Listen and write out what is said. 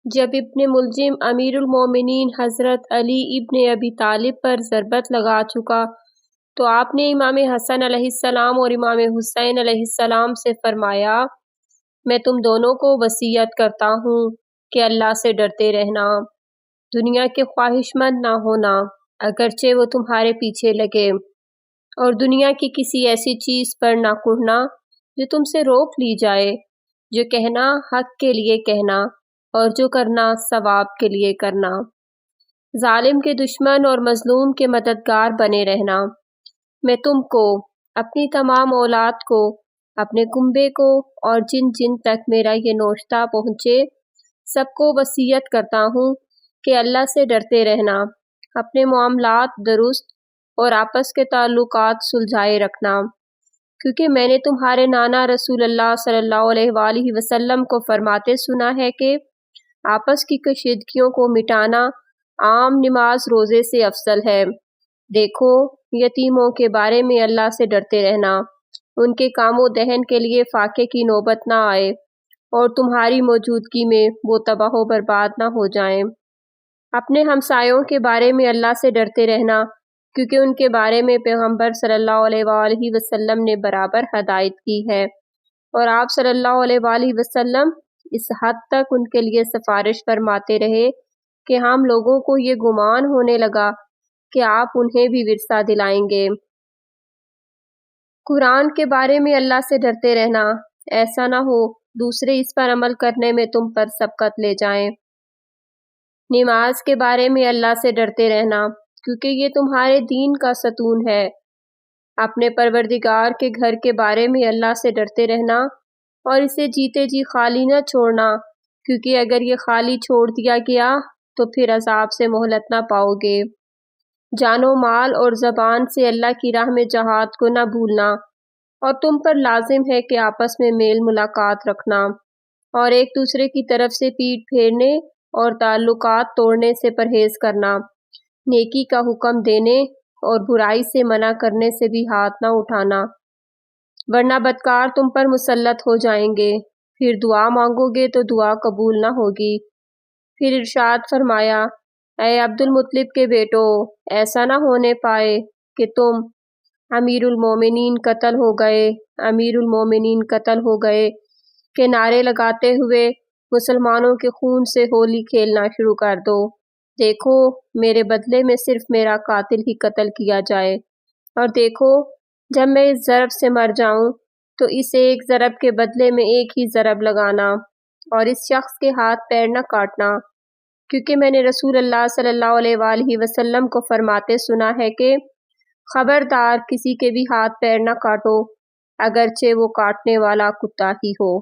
جب ابن ملجم امیر المومنین حضرت علی ابن ابی طالب پر ضربت لگا چکا تو آپ نے امام حسن علیہ السلام اور امام حسین علیہ السلام سے فرمایا، میں تم دونوں کو وصیت کرتا ہوں کہ اللہ سے ڈرتے رہنا، دنیا کے خواہش مند نہ ہونا اگرچہ وہ تمہارے پیچھے لگے، اور دنیا کی کسی ایسی چیز پر نہ کڑنا جو تم سے روک لی جائے، جو کہنا حق کے لیے کہنا اور جو کرنا ثواب کے لیے کرنا، ظالم کے دشمن اور مظلوم کے مددگار بنے رہنا۔ میں تم کو، اپنی تمام اولاد کو، اپنے کنبے کو اور جن جن تک میرا یہ نوشتہ پہنچے سب کو وصیت کرتا ہوں کہ اللہ سے ڈرتے رہنا، اپنے معاملات درست اور آپس کے تعلقات سلجھائے رکھنا، کیونکہ میں نے تمہارے نانا رسول اللہ صلی اللہ علیہ وآلہ وسلم کو فرماتے سنا ہے کہ آپس کی کشیدگیوں کو مٹانا عام نماز روزے سے افضل ہے۔ دیکھو، یتیموں کے بارے میں اللہ سے ڈرتے رہنا، ان کے کام و دہن کے لیے فاقے کی نوبت نہ آئے اور تمہاری موجودگی میں وہ تباہ و برباد نہ ہو جائیں۔ اپنے ہمسایوں کے بارے میں اللہ سے ڈرتے رہنا، کیونکہ ان کے بارے میں پیغمبر صلی اللہ علیہ وآلہ وسلم نے برابر ہدایت کی ہے، اور آپ صلی اللہ علیہ وآلہ وسلم اس حد تک ان کے لیے سفارش فرماتے رہے کہ ہم لوگوں کو یہ گمان ہونے لگا کہ آپ انہیں بھی ورثہ دلائیں گے۔ قرآن کے بارے میں اللہ سے ڈرتے رہنا، ایسا نہ ہو دوسرے اس پر عمل کرنے میں تم پر سبقت لے جائیں۔ نماز کے بارے میں اللہ سے ڈرتے رہنا، کیونکہ یہ تمہارے دین کا ستون ہے۔ اپنے پروردگار کے گھر کے بارے میں اللہ سے ڈرتے رہنا اور اسے جیتے جی خالی نہ چھوڑنا، کیونکہ اگر یہ خالی چھوڑ دیا گیا تو پھر عذاب سے مہلت نہ پاؤ گے۔ جان و مال اور زبان سے اللہ کی راہ میں جہاد کو نہ بھولنا، اور تم پر لازم ہے کہ آپس میں میل ملاقات رکھنا اور ایک دوسرے کی طرف سے پیٹھ پھیرنے اور تعلقات توڑنے سے پرہیز کرنا، نیکی کا حکم دینے اور برائی سے منع کرنے سے بھی ہاتھ نہ اٹھانا، ورنہ بدکار تم پر مسلط ہو جائیں گے، پھر دعا مانگو گے تو دعا قبول نہ ہوگی۔ پھر ارشاد فرمایا، اے عبد المطلب کے بیٹو، ایسا نہ ہونے پائے کہ تم امیر المومنین قتل ہو گئے، امیر المومنین قتل ہو گئے کہ نعرے لگاتے ہوئے مسلمانوں کے خون سے ہولی کھیلنا شروع کر دو۔ دیکھو، میرے بدلے میں صرف میرا قاتل ہی قتل کیا جائے، اور دیکھو جب میں اس ضرب سے مر جاؤں تو اس ایک ضرب کے بدلے میں ایک ہی ضرب لگانا اور اس شخص کے ہاتھ پیر نہ کاٹنا، کیونکہ میں نے رسول اللہ صلی اللہ علیہ وآلہ وسلم کو فرماتے سنا ہے کہ خبردار کسی کے بھی ہاتھ پیر نہ کاٹو، اگرچہ وہ کاٹنے والا کتا ہی ہو۔